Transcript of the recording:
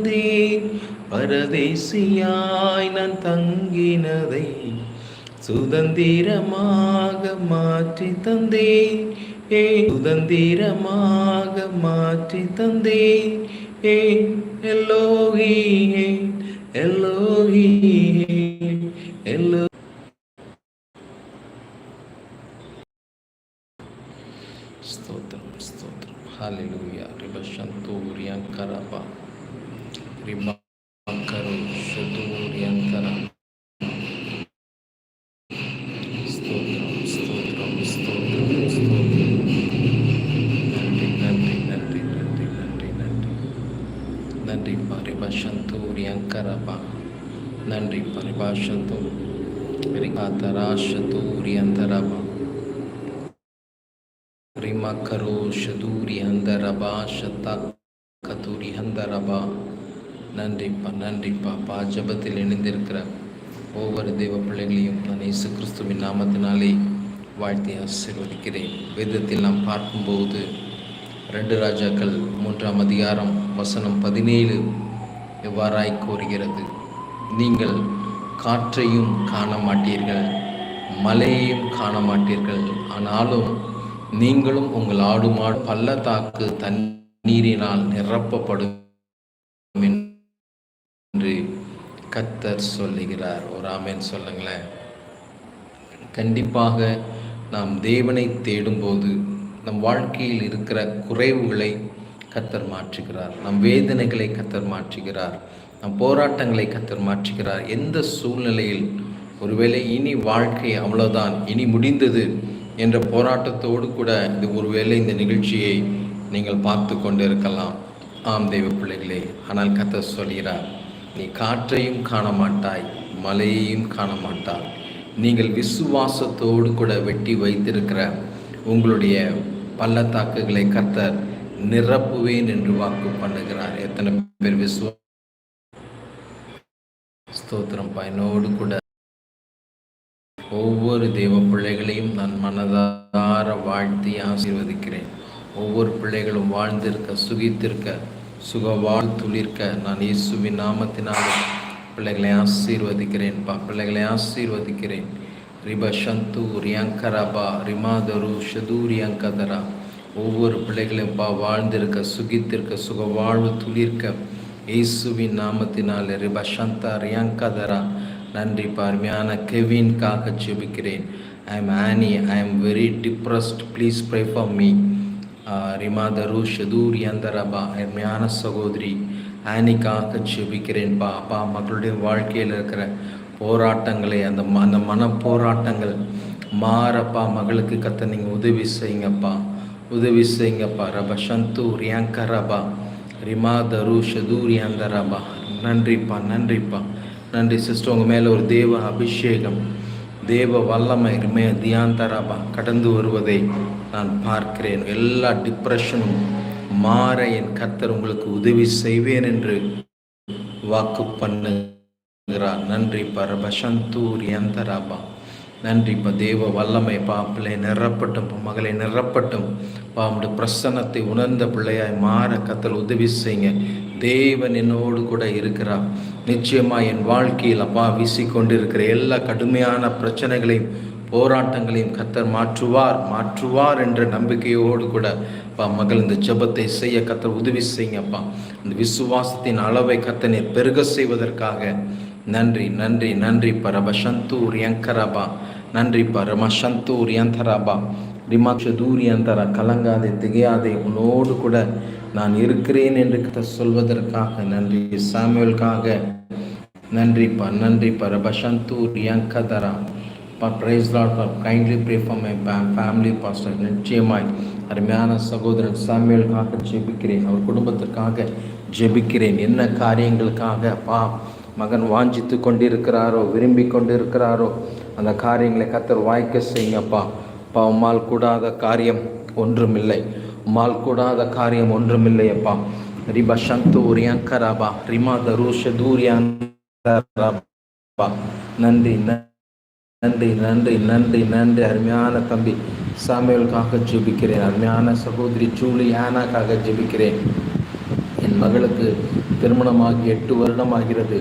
தந்தேன். பரதேசியாய் நான் தங்கினதை சுதந்திரமாக மாற்றி தந்தேன். சுதந்திரமாக மாற்றி தந்தேன். எல்லோஹி எல்லோஹி எல்லோ. ஸ்தோத்திரம் ஸ்தோத்திரம். ஹல்லேலூயா. ரிபஷந்தூரியங்கரபா ரிமக்கரு ஷதூரியந்தரா. ஸ்தோத்திரம் ஸ்தோத்திரம் ஸ்தோத்திரம் ஸ்தோத்திரம். நன்றி நன்றி நன்றி நன்றி நன்றி நன்றி நன்றி பரிபஷந்தூரியங்கரபா. நன்றி பரிபாஷந்தூ ரிகாதராஷதூரியந்தரபா ரிமக்கரு ஷதூரியந்தரபா ஷதா கதூரியந்தரபா. நன்றிப்பா நன்றிப்பா. ஜபத்தில் இணைந்திருக்கிற ஒவ்வொரு தெய்வ பிள்ளைகளையும் நான் இயேசு கிறிஸ்துவின் நாமத்தினாலே வாழ்த்தி ஆசீர்வதிக்கிறேன். வேதத்தில் நாம் பார்க்கும்போது 2 ராஜாக்கள் 3ஆம் அதிகாரம் வசனம் 17 எவ்வாறாய் கூறுகிறது: நீங்கள் காற்றையும் காண மாட்டீர்கள், மலையையும் காண மாட்டீர்கள், ஆனாலும் நீங்களும் உங்கள் ஆடு மாடு பள்ளத்தாக்கு தண்ணீரினால் நிரப்பப்படும் என்று கர்த்தர் சொல்லுகிறார். ஒரு ஆமென் சொல்லுங்களேன். கண்டிப்பாக நாம் தேவனை தேடும்போது நம் வாழ்க்கையில் இருக்கிற குறைவுகளை கர்த்தர் மாற்றுகிறார். நம் வேதனைகளை கர்த்தர் மாற்றுகிறார். நம் போராட்டங்களை கர்த்தர் மாற்றுகிறார். எந்த சூழ்நிலையில் ஒருவேளை இனி வாழ்க்கை அவ்வளோதான், இனி முடிந்தது என்ற போராட்டத்தோடு கூட இது ஒருவேளை இந்த நிகழ்ச்சியை நீங்கள் பார்த்து கொண்டு இருக்கலாம். ஆம் தெய்வ பிள்ளைகளே, ஆனால் கர்த்தர் சொல்கிறார், நீ காற்றையும் காண மாட்டாய், மலையையும் காண மாட்டாய். நீங்கள் விசுவாசத்தோடு கூட வெட்டி வைத்திருக்கிற உங்களுடைய பள்ளத்தாக்குகளை கர்த்தர் நிரப்புவேன் என்று வாக்கு பண்ணுகிறார். எத்தனை பேர் ஸ்தோத்திரம் பயனோடு கூட ஒவ்வொரு தெய்வ பிள்ளைகளையும் நான் மனதார வாழ்த்தி ஆசீர்வதிக்கிறேன். ஒவ்வொரு பிள்ளைகளும் வாழ்ந்திருக்க, சுகித்திருக்க, சுகவாழ் துளிர்க்க நான் இயேசுவின் நாமத்தினாலே பிள்ளைகளை ஆசீர்வதிக்கிறேன்ப்பா. பிள்ளைகளை ஆசீர்வதிக்கிறேன். ரிபஷந்து ரியங்கரபா ரிமாதரு ஷதூரியங்கதரா. ஒவ்வொரு பிள்ளைகளையும் வாழ்ந்திருக்க, சுகித்திருக்க, சுகவாழ்வு துளிர்க்க இயேசுவின் நாமத்தினாலே ரிபஷந்தா ரியங்கதரா. நன்றி. அருமையான கெவின்காக ஜெபிக்கிறேன். I am Annie, I am very depressed, please pray for me. ரிமாதரு ஷதூரியந்தரபா. அருமையான சகோதரி ஆனிக்காக ஜெபிக்கிறேன்பா. அப்பா, மக்களுடைய வாழ்க்கையில் இருக்கிற போராட்டங்களை, அந்த மன போராட்டங்கள் மாறப்பா. மகளுக்கு கத்த நீங்கள் உதவி செய்யுங்கப்பா, உதவி செய்யுங்கப்பா. ரபஷந்து ரியங்கரபா ரிமாதரு ஷதூரியந்தரபா. நன்றிப்பா நன்றிப்பா நன்றி. சிஸ்டர், உங்கள் மேலே ஒரு தேவ அபிஷேகம், தேவ வல்லமை தியாந்தரபா கடந்து வருவதை நான் பார்க்கிறேன். எல்லா டிப்ரெஷனும் மாற என் கர்த்தர் உங்களுக்கு உதவி செய்வேன் என்று வாக்கு பண்ணுகிறார். நன்றி பரபசந்தூர் யந்தராபா. நன்றி தேவ வல்லமை பிள்ளை நிரப்பட்டும், மகளை நிரப்பட்டும். உம்முடைய பிரசன்னத்தை உணர்ந்த பிள்ளையாய் மாற கர்த்தர் உதவி செய்யுங்க. தேவன் என்னோடு கூட இருக்கிறார். நிச்சயமாக என் வாழ்க்கையில் வீசிக்கொண்டிருக்கிற எல்லா கடுமையான பிரச்சனைகளையும் போராட்டங்களையும் கர்த்தர் மாற்றுவார் என்ற நம்பிக்கையோடு கூட மகள் இந்த ஜெபத்தை செய்ய கர்த்தர் உதவி செய்யுங்கப்பா. இந்த விசுவாசத்தின் அளவை கர்த்தனை பெருக செய்வதற்காக நன்றி நன்றி நன்றி. பரபசந்தூர் யங்கரபா. நன்றி பரமசந்தூர் யந்தரபா ரிமாஷதூரியந்தரா. கலங்காதே, திகையாதே, உன்னோடு கூட நான் இருக்கிறேன் என்று சொல்வதற்காக நன்றி. சாமுவேலுக்காக நன்றிப்பா நன்றி. பரபசந்தூர் யங்கதரா. Praise Lord. Kindly pray for my family, pastor. நிச்சயமாய் அருமையான சகோதரன் சாமுவேலுக்காக ஜெபிக்கிறேன். அவர் குடும்பத்திற்காக ஜெபிக்கிறேன். என்ன காரியங்களுக்காக மகன் வாஞ்சித்து கொண்டிருக்கிறாரோ, விரும்பி கொண்டிருக்கிறாரோ, அந்த காரியங்களை கர்த்தர் வாய்க்க செய்யுங்கப்பா. உம்மால் கூடாத காரியம் ஒன்றுமில்லை, உம்மால் கூடாத காரியம் ஒன்றுமில்லையப்பா. ரிபஷந்து ரியங்கரபா ரிமா தருஷதூரியந்தரபா. நன்றி நன்றி நன்றி நன்றி நன்றி. அருமையான தம்பி சாமுவேலுக்காக ஜெபிக்கிறேன். அருமையான சகோதரி ஜூலியானாக்காக ஜெபிக்கிறேன். என் மகளுக்கு திருமணமாகி 8 வருடமாகிறது.